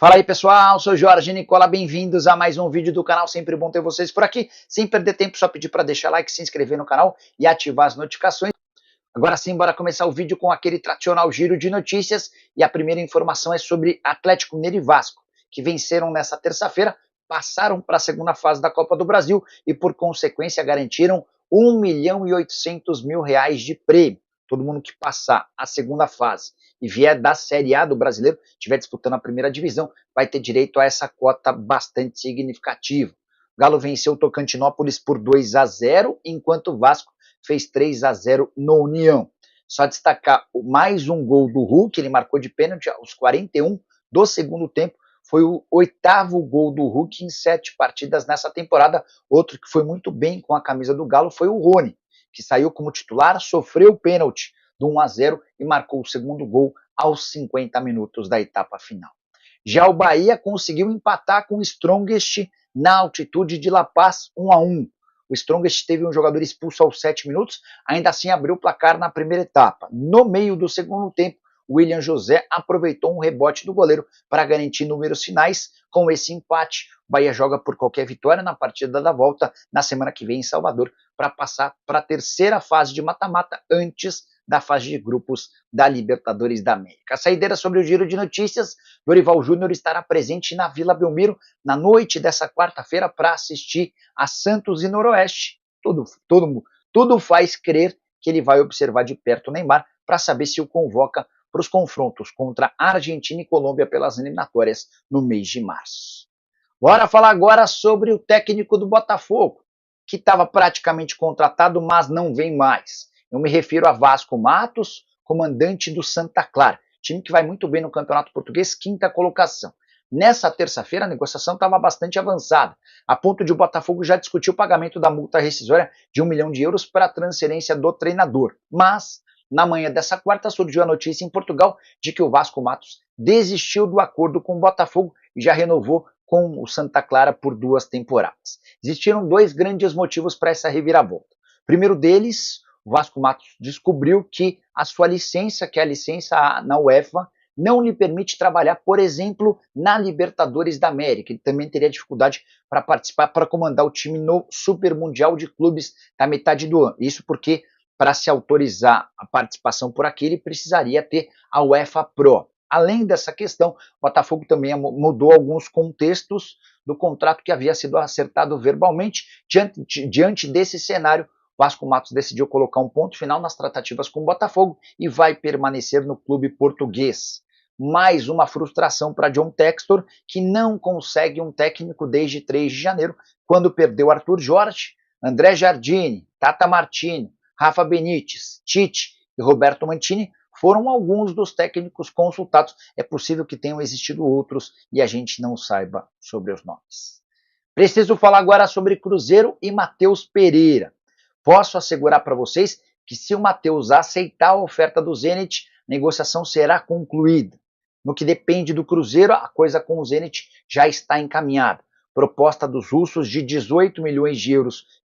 Fala aí pessoal, sou Jorge Nicola, bem-vindos a mais um vídeo do canal, sempre bom ter vocês por aqui. Sem perder tempo, só pedir para deixar like, se inscrever no canal e ativar as notificações. Agora sim, bora começar o vídeo com aquele tradicional giro de notícias e a primeira informação é sobre Atlético Mineiro e Vasco, que venceram nessa terça-feira, passaram para a segunda fase da Copa do Brasil e por consequência garantiram R$ 1.800.000 de prêmio. Todo mundo que passar a segunda fase e vier da Série A do Brasileiro, estiver disputando a primeira divisão, vai ter direito a essa cota bastante significativa. O Galo venceu o Tocantinópolis por 2-0, enquanto o Vasco fez 3-0 no União. Só destacar mais um gol do Hulk, ele marcou de pênalti aos 41 do segundo tempo. Foi o 8º gol do Hulk em 7 partidas nessa temporada. Outro que foi muito bem com a camisa do Galo foi o Rony, que saiu como titular, sofreu o pênalti do 1-0 e marcou o segundo gol aos 50 minutos da etapa final. Já o Bahia conseguiu empatar com o Strongest na altitude de La Paz 1-1. O Strongest teve um jogador expulso aos 7 minutos, ainda assim abriu o placar na primeira etapa. No meio do segundo tempo, William José aproveitou um rebote do goleiro para garantir números finais. Com esse empate, o Bahia joga por qualquer vitória na partida da volta na semana que vem em Salvador para passar para a terceira fase de mata-mata antes da fase de grupos da Libertadores da América. A saideira sobre o giro de notícias, Dorival Júnior estará presente na Vila Belmiro na noite dessa quarta-feira para assistir a Santos e Noroeste. Tudo faz crer que ele vai observar de perto o Neymar para saber se o convoca para os confrontos contra Argentina e Colômbia pelas eliminatórias no mês de março. Bora falar agora sobre o técnico do Botafogo, que estava praticamente contratado, mas não vem mais. Eu me refiro a Vasco Matos, comandante do Santa Clara, time que vai muito bem no Campeonato Português, 5ª colocação. Nessa terça-feira, a negociação estava bastante avançada, a ponto de o Botafogo já discutir o pagamento da multa rescisória de €1 milhão para a transferência do treinador. Mas, na manhã dessa quarta, surgiu a notícia em Portugal de que o Vasco Matos desistiu do acordo com o Botafogo e já renovou com o Santa Clara por 2 temporadas. Existiram 2 grandes motivos para essa reviravolta. O primeiro deles, o Vasco Matos descobriu que a sua licença, que é a licença na UEFA, não lhe permite trabalhar, por exemplo, na Libertadores da América. Ele também teria dificuldade para participar, para comandar o time no Super Mundial de Clubes da metade do ano. Isso porque, para se autorizar a participação por aqui, ele precisaria ter a UEFA Pro. Além dessa questão, o Botafogo também mudou alguns contextos do contrato que havia sido acertado verbalmente. Diante desse cenário, Vasco Matos decidiu colocar um ponto final nas tratativas com o Botafogo e vai permanecer no clube português. Mais uma frustração para John Textor, que não consegue um técnico desde 3 de janeiro, quando perdeu Arthur Jorge, André Jardine, Tata Martino, Rafa Benítez, Tite e Roberto Mantini foram alguns dos técnicos consultados. É possível que tenham existido outros e a gente não saiba sobre os nomes. Preciso falar agora sobre Cruzeiro e Matheus Pereira. Posso assegurar para vocês que se o Matheus aceitar a oferta do Zenit, a negociação será concluída. No que depende do Cruzeiro, a coisa com o Zenit já está encaminhada. Proposta dos russos de €18 milhões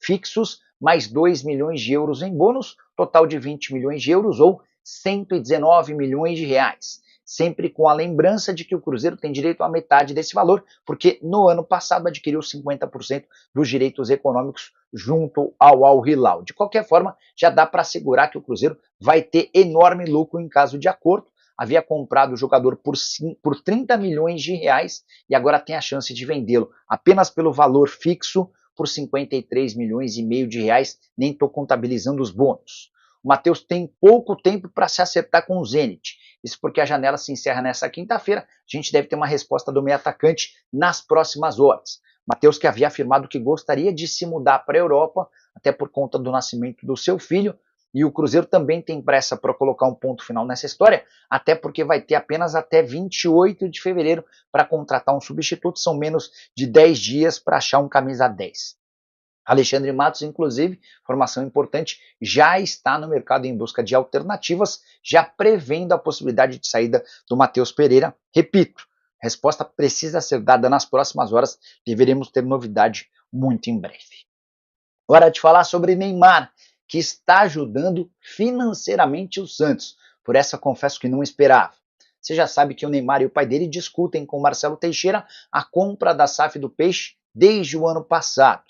fixos, mais €2 milhões em bônus, total de €20 milhões ou R$ 119 milhões. Sempre com a lembrança de que o Cruzeiro tem direito a metade desse valor, porque no ano passado adquiriu 50% dos direitos econômicos junto ao Al Hilal. De qualquer forma, já dá para assegurar que o Cruzeiro vai ter enorme lucro em caso de acordo. Havia comprado o jogador por R$ 30 milhões e agora tem a chance de vendê-lo apenas pelo valor fixo por R$ 53,5 milhões, nem estou contabilizando os bônus. O Matheus tem pouco tempo para se acertar com o Zenit. Isso porque a janela se encerra nessa quinta-feira. A gente deve ter uma resposta do meio atacante nas próximas horas. Matheus, que havia afirmado que gostaria de se mudar para a Europa, até por conta do nascimento do seu filho, e o Cruzeiro também tem pressa para colocar um ponto final nessa história, até porque vai ter apenas até 28 de fevereiro para contratar um substituto, são menos de 10 dias para achar um camisa 10. Alexandre Matos, inclusive, informação importante, já está no mercado em busca de alternativas, já prevendo a possibilidade de saída do Matheus Pereira. Repito, a resposta precisa ser dada nas próximas horas, deveremos ter novidade muito em breve. Hora de falar sobre Neymar, que está ajudando financeiramente o Santos. Por essa confesso que não esperava. Você já sabe que o Neymar e o pai dele discutem com o Marcelo Teixeira a compra da SAF do Peixe desde o ano passado.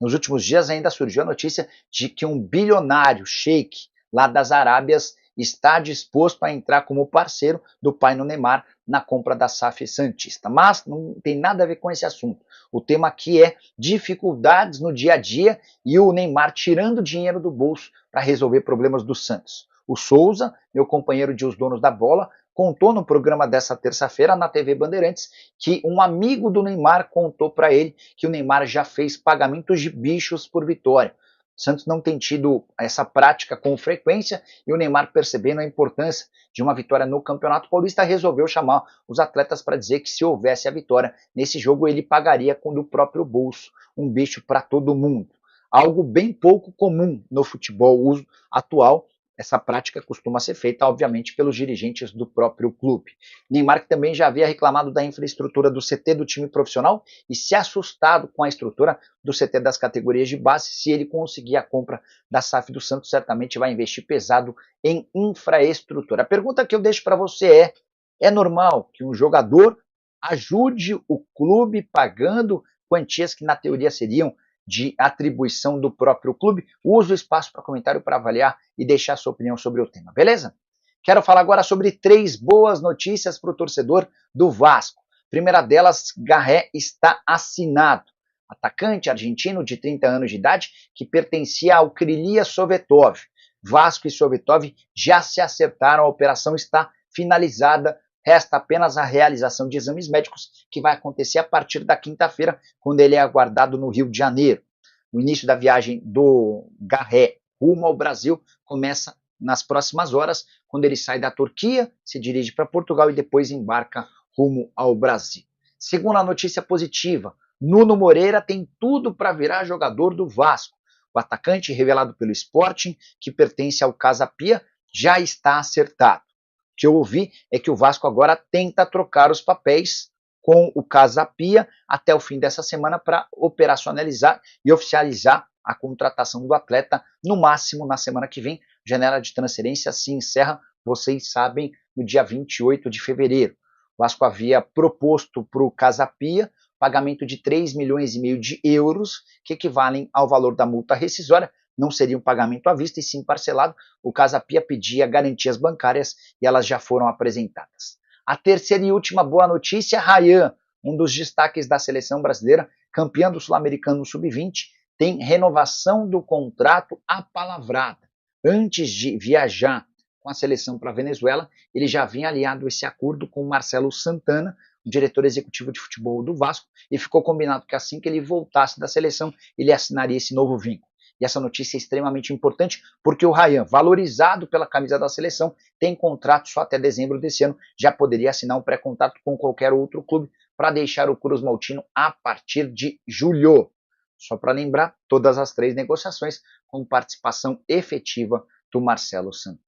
Nos últimos dias ainda surgiu a notícia de que um bilionário sheik lá das Arábias está disposto a entrar como parceiro do pai no Neymar na compra da SAF Santista. Mas não tem nada a ver com esse assunto. O tema aqui é dificuldades no dia a dia e o Neymar tirando dinheiro do bolso para resolver problemas do Santos. O Souza, meu companheiro de Os Donos da Bola, contou no programa dessa terça-feira na TV Bandeirantes que um amigo do Neymar contou para ele que o Neymar já fez pagamentos de bichos por vitória. O Santos não tem tido essa prática com frequência e o Neymar, percebendo a importância de uma vitória no Campeonato Paulista, resolveu chamar os atletas para dizer que se houvesse a vitória nesse jogo, ele pagaria com do próprio bolso um bicho para todo mundo. Algo bem pouco comum no futebol atual. Essa prática costuma ser feita, obviamente, pelos dirigentes do próprio clube. Neymar, que também já havia reclamado da infraestrutura do CT do time profissional e se assustado com a estrutura do CT das categorias de base. Se ele conseguir a compra da SAF do Santos, certamente vai investir pesado em infraestrutura. A pergunta que eu deixo para você é normal que um jogador ajude o clube pagando quantias que na teoria seriam de atribuição do próprio clube? Use o espaço para comentário para avaliar e deixar sua opinião sobre o tema, beleza? Quero falar agora sobre 3 boas notícias para o torcedor do Vasco. Primeira delas, Garré está assinado. Atacante argentino de 30 anos de idade que pertencia ao Krylia Sovetov. Vasco e Sovetov já se acertaram, a operação está finalizada. Resta apenas a realização de exames médicos, que vai acontecer a partir da quinta-feira, quando ele é aguardado no Rio de Janeiro. O início da viagem do Garré rumo ao Brasil começa nas próximas horas, quando ele sai da Turquia, se dirige para Portugal e depois embarca rumo ao Brasil. Segunda notícia positiva, Nuno Moreira tem tudo para virar jogador do Vasco. O atacante revelado pelo Sporting, que pertence ao Casa Pia, já está acertado. O que eu ouvi é que o Vasco agora tenta trocar os papéis com o Casa Pia até o fim dessa semana para operacionalizar e oficializar a contratação do atleta, no máximo na semana que vem. Janela de transferência se encerra, vocês sabem, no dia 28 de fevereiro. O Vasco havia proposto para o Casa Pia pagamento de 3,5 milhões de euros, que equivalem ao valor da multa rescisória. Não seria um pagamento à vista e sim parcelado. O Casa Pia pedia garantias bancárias e elas já foram apresentadas. A terceira e última boa notícia, Ryan, um dos destaques da seleção brasileira, campeão do Sul-Americano Sub-20, tem renovação do contrato apalavrada. Antes de viajar com a seleção para a Venezuela, ele já havia aliado esse acordo com o Marcelo Santana, o diretor executivo de futebol do Vasco, e ficou combinado que assim que ele voltasse da seleção, ele assinaria esse novo vínculo. E essa notícia é extremamente importante porque o Ryan, valorizado pela camisa da seleção, tem contrato só até dezembro desse ano, já poderia assinar um pré-contrato com qualquer outro clube para deixar o Cruz Maltino a partir de julho. Só para lembrar, todas as 3 negociações com participação efetiva do Marcelo Santana.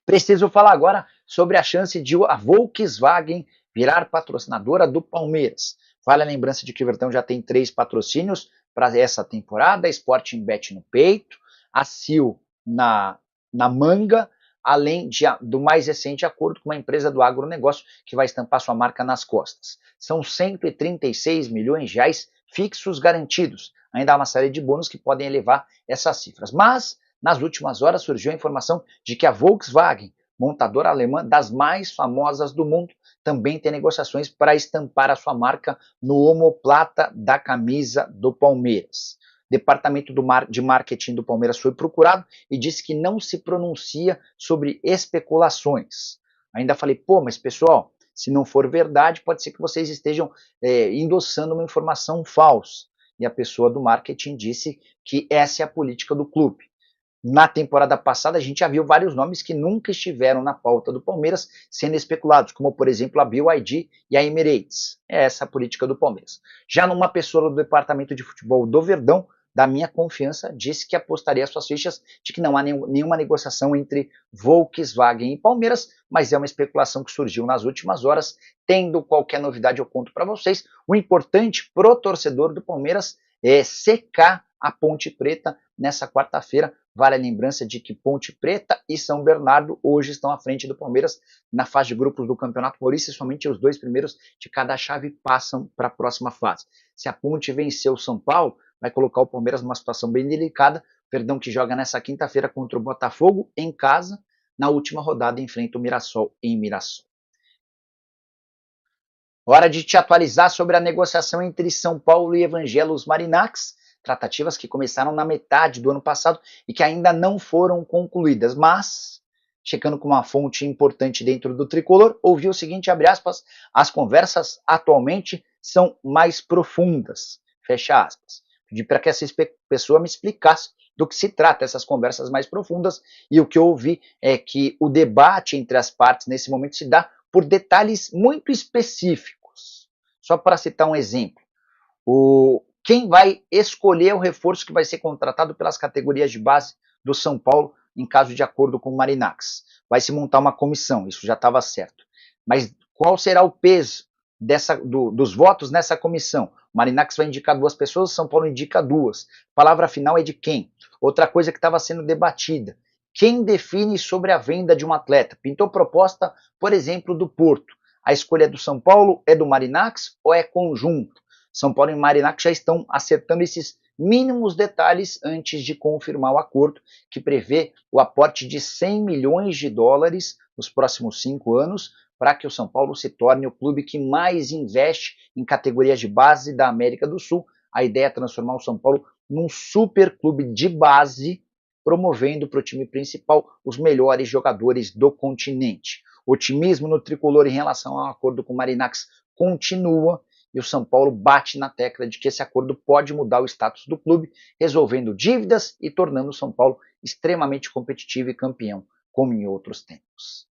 Preciso falar agora sobre a chance de a Volkswagen virar patrocinadora do Palmeiras. Vale a lembrança de que o Verdão já tem 3 patrocínios para essa temporada: a Sporting Bet no peito, a Sil na manga, além do mais recente acordo com uma empresa do agronegócio que vai estampar sua marca nas costas. São 136 milhões de reais fixos garantidos. Ainda há uma série de bônus que podem elevar essas cifras. Mas, nas últimas horas, surgiu a informação de que a Volkswagen, montadora alemã das mais famosas do mundo, também tem negociações para estampar a sua marca no omoplata da camisa do Palmeiras. O departamento de marketing do Palmeiras foi procurado e disse que não se pronuncia sobre especulações. Ainda falei, mas pessoal, se não for verdade, pode ser que vocês estejam endossando uma informação falsa. E a pessoa do marketing disse que essa é a política do clube. Na temporada passada, a gente já viu vários nomes que nunca estiveram na pauta do Palmeiras sendo especulados, como, por exemplo, a BYD e a Emirates. É essa a política do Palmeiras. Já numa pessoa do departamento de futebol do Verdão, da minha confiança, disse que apostaria suas fichas de que não há nenhuma negociação entre Volkswagen e Palmeiras, mas é uma especulação que surgiu nas últimas horas. Tendo qualquer novidade, eu conto para vocês. O importante pro torcedor do Palmeiras é secar a Ponte Preta nessa quarta-feira, Vale a lembrança de que Ponte Preta e São Bernardo hoje estão à frente do Palmeiras na fase de grupos do Campeonato Paulista e somente os 2 primeiros de cada chave passam para a próxima fase. Se a Ponte vencer o São Paulo, vai colocar o Palmeiras numa situação bem delicada, que joga nessa quinta-feira contra o Botafogo em casa, na última rodada enfrenta o Mirassol em Mirassol. Hora de te atualizar sobre a negociação entre São Paulo e Evangelos Marinax, tratativas que começaram na metade do ano passado e que ainda não foram concluídas, mas, checando com uma fonte importante dentro do Tricolor, ouvi o seguinte, abre aspas, as conversas atualmente são mais profundas, fecha aspas. Pedi para que essa pessoa me explicasse do que se trata essas conversas mais profundas, e o que eu ouvi é que o debate entre as partes nesse momento se dá por detalhes muito específicos. Só para citar um exemplo, quem vai escolher o reforço que vai ser contratado pelas categorias de base do São Paulo, em caso de acordo com o Marinax? Vai se montar uma comissão, isso já estava certo. Mas qual será o peso dos votos nessa comissão? O Marinax vai indicar 2 pessoas, o São Paulo indica 2. A palavra final é de quem? Outra coisa que estava sendo debatida. Quem define sobre a venda de um atleta? Pintou proposta, por exemplo, do Porto. A escolha é do São Paulo, é do Marinax ou é conjunto? São Paulo e Marinax já estão acertando esses mínimos detalhes antes de confirmar o acordo, que prevê o aporte de 100 milhões de dólares nos próximos 5 anos, para que o São Paulo se torne o clube que mais investe em categorias de base da América do Sul. A ideia é transformar o São Paulo num super clube de base, promovendo para o time principal os melhores jogadores do continente. O otimismo no Tricolor em relação ao acordo com o Marinax continua, e o São Paulo bate na tecla de que esse acordo pode mudar o status do clube, resolvendo dívidas e tornando o São Paulo extremamente competitivo e campeão, como em outros tempos.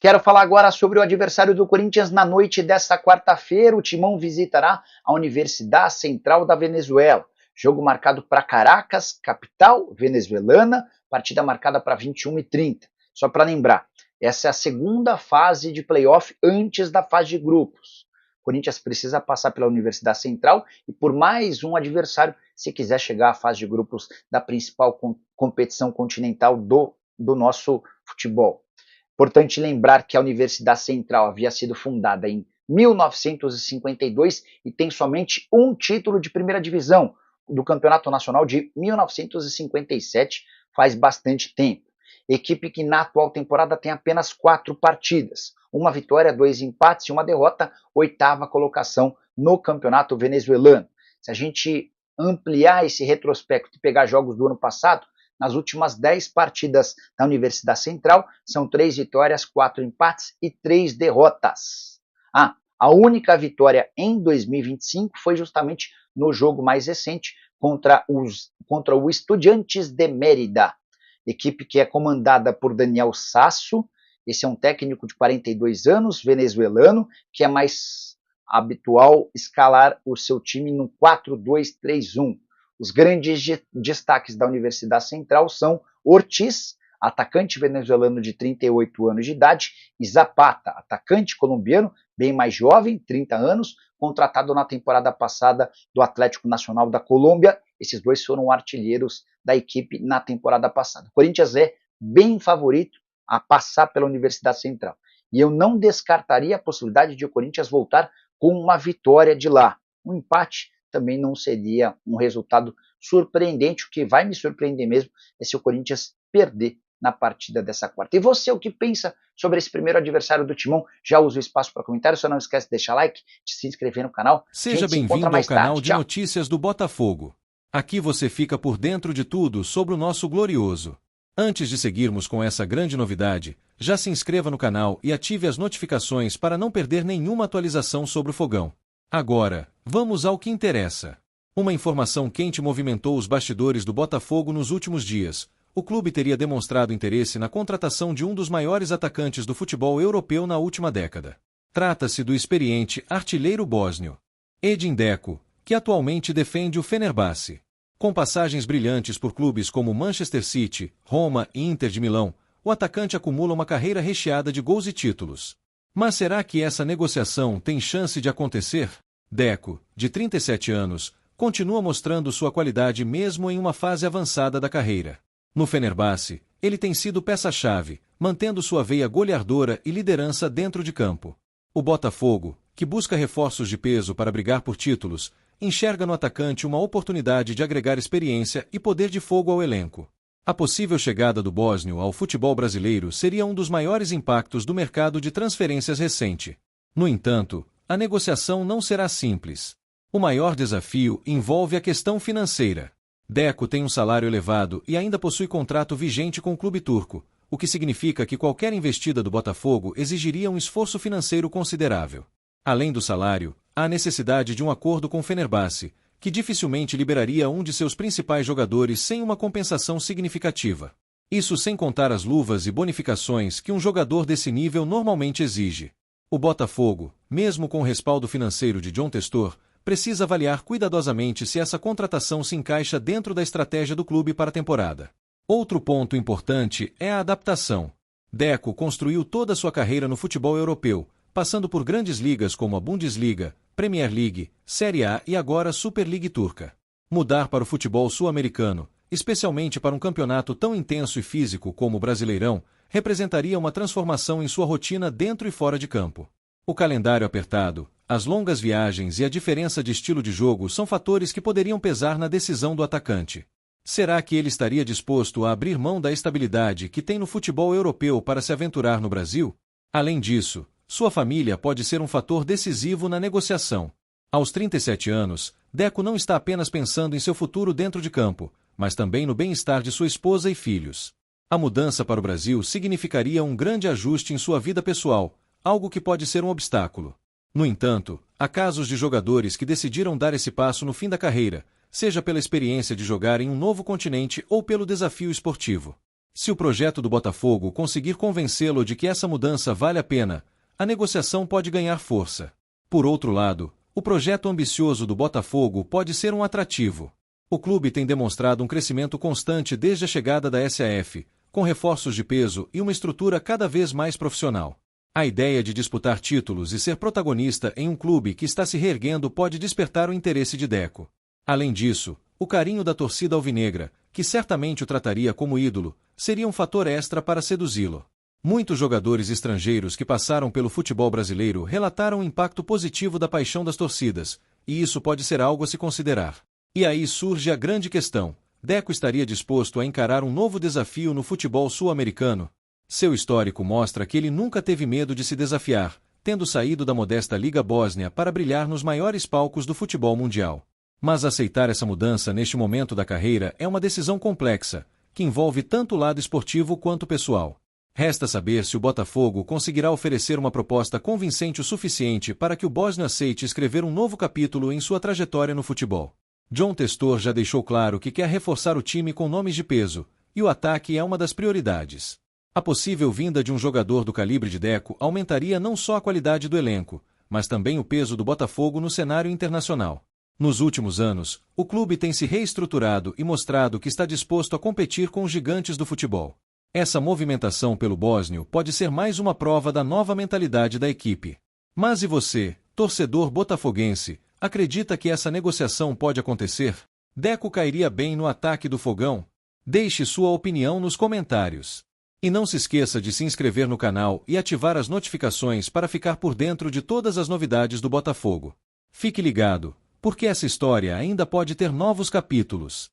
Quero falar agora sobre o adversário do Corinthians na noite desta quarta-feira. O Timão visitará a Universidade Central da Venezuela. Jogo marcado para Caracas, capital venezuelana, partida marcada para 21h30. Só para lembrar, essa é a segunda fase de playoff antes da fase de grupos. O Corinthians precisa passar pela Universidade Central e por mais um adversário se quiser chegar à fase de grupos da principal competição continental do nosso futebol. Importante lembrar que a Universidade Central havia sido fundada em 1952 e tem somente um título de primeira divisão do Campeonato Nacional de 1957, faz bastante tempo. Equipe que na atual temporada tem apenas 4 partidas, uma vitória, 2 empates e uma derrota, 8ª colocação no campeonato venezuelano. Se a gente ampliar esse retrospecto e pegar jogos do ano passado, nas últimas 10 partidas da Universidade Central, são 3 vitórias, 4 empates e 3 derrotas. A única vitória em 2025 foi justamente no jogo mais recente contra o Estudiantes de Mérida. Equipe que é comandada por Daniel Sasso. Esse é um técnico de 42 anos, venezuelano, que é mais habitual escalar o seu time no 4-2-3-1. Os grandes destaques da Universidade Central são Ortiz, atacante venezuelano de 38 anos de idade, e Zapata, atacante colombiano, bem mais jovem, 30 anos, contratado na temporada passada do Atlético Nacional da Colômbia. Esses dois foram artilheiros da equipe na temporada passada. O Corinthians é bem favorito a passar pela Universidade Central. E eu não descartaria a possibilidade de o Corinthians voltar com uma vitória de lá. Um empate também não seria um resultado surpreendente. O que vai me surpreender mesmo é se o Corinthians perder na partida dessa quarta. E você, o que pensa sobre esse primeiro adversário do Timão? Já usa o espaço para comentário, só não esquece de deixar like, de se inscrever no canal. Seja bem-vindo ao canal de notícias do Botafogo. Aqui você fica por dentro de tudo sobre o nosso glorioso. Antes de seguirmos com essa grande novidade, já se inscreva no canal e ative as notificações para não perder nenhuma atualização sobre o Fogão. Agora, vamos ao que interessa. Uma informação quente movimentou os bastidores do Botafogo nos últimos dias. O clube teria demonstrado interesse na contratação de um dos maiores atacantes do futebol europeu na última década. Trata-se do experiente artilheiro bósnio Edin Dzeko, que atualmente defende o Fenerbahçe. Com passagens brilhantes por clubes como Manchester City, Roma e Inter de Milão, o atacante acumula uma carreira recheada de gols e títulos. Mas será que essa negociação tem chance de acontecer? Dzeko, de 37 anos, continua mostrando sua qualidade mesmo em uma fase avançada da carreira. No Fenerbahçe, ele tem sido peça-chave, mantendo sua veia goleadora e liderança dentro de campo. O Botafogo, que busca reforços de peso para brigar por títulos, enxerga no atacante uma oportunidade de agregar experiência e poder de fogo ao elenco. A possível chegada do bósnio ao futebol brasileiro seria um dos maiores impactos do mercado de transferências recente. No entanto, a negociação não será simples. O maior desafio envolve a questão financeira. Deco tem um salário elevado e ainda possui contrato vigente com o clube turco, o que significa que qualquer investida do Botafogo exigiria um esforço financeiro considerável. Além do salário, há a necessidade de um acordo com o Fenerbahçe, que dificilmente liberaria um de seus principais jogadores sem uma compensação significativa. Isso sem contar as luvas e bonificações que um jogador desse nível normalmente exige. O Botafogo, mesmo com o respaldo financeiro de John Textor, precisa avaliar cuidadosamente se essa contratação se encaixa dentro da estratégia do clube para a temporada. Outro ponto importante é a adaptação. Deco construiu toda a sua carreira no futebol europeu, passando por grandes ligas como a Bundesliga, Premier League, Série A e agora Super League turca. Mudar para o futebol sul-americano, especialmente para um campeonato tão intenso e físico como o Brasileirão, representaria uma transformação em sua rotina dentro e fora de campo. O calendário apertado, as longas viagens e a diferença de estilo de jogo são fatores que poderiam pesar na decisão do atacante. Será que ele estaria disposto a abrir mão da estabilidade que tem no futebol europeu para se aventurar no Brasil? Além disso, sua família pode ser um fator decisivo na negociação. Aos 37 anos, Deco não está apenas pensando em seu futuro dentro de campo, mas também no bem-estar de sua esposa e filhos. A mudança para o Brasil significaria um grande ajuste em sua vida pessoal, algo que pode ser um obstáculo. No entanto, há casos de jogadores que decidiram dar esse passo no fim da carreira, seja pela experiência de jogar em um novo continente ou pelo desafio esportivo. Se o projeto do Botafogo conseguir convencê-lo de que essa mudança vale a pena, a negociação pode ganhar força. Por outro lado, o projeto ambicioso do Botafogo pode ser um atrativo. O clube tem demonstrado um crescimento constante desde a chegada da SAF, com reforços de peso e uma estrutura cada vez mais profissional. A ideia de disputar títulos e ser protagonista em um clube que está se reerguendo pode despertar o interesse de Deco. Além disso, o carinho da torcida alvinegra, que certamente o trataria como ídolo, seria um fator extra para seduzi-lo. Muitos jogadores estrangeiros que passaram pelo futebol brasileiro relataram o impacto positivo da paixão das torcidas, e isso pode ser algo a se considerar. E aí surge a grande questão: Deco estaria disposto a encarar um novo desafio no futebol sul-americano? Seu histórico mostra que ele nunca teve medo de se desafiar, tendo saído da modesta Liga Bósnia para brilhar nos maiores palcos do futebol mundial. Mas aceitar essa mudança neste momento da carreira é uma decisão complexa, que envolve tanto o lado esportivo quanto o pessoal. Resta saber se o Botafogo conseguirá oferecer uma proposta convincente o suficiente para que o bósnio aceite escrever um novo capítulo em sua trajetória no futebol. John Textor já deixou claro que quer reforçar o time com nomes de peso, e o ataque é uma das prioridades. A possível vinda de um jogador do calibre de Deco aumentaria não só a qualidade do elenco, mas também o peso do Botafogo no cenário internacional. Nos últimos anos, o clube tem se reestruturado e mostrado que está disposto a competir com os gigantes do futebol. Essa movimentação pelo bósnio pode ser mais uma prova da nova mentalidade da equipe. Mas e você, torcedor botafoguense, acredita que essa negociação pode acontecer? Deco cairia bem no ataque do Fogão? Deixe sua opinião nos comentários. E não se esqueça de se inscrever no canal e ativar as notificações para ficar por dentro de todas as novidades do Botafogo. Fique ligado, porque essa história ainda pode ter novos capítulos.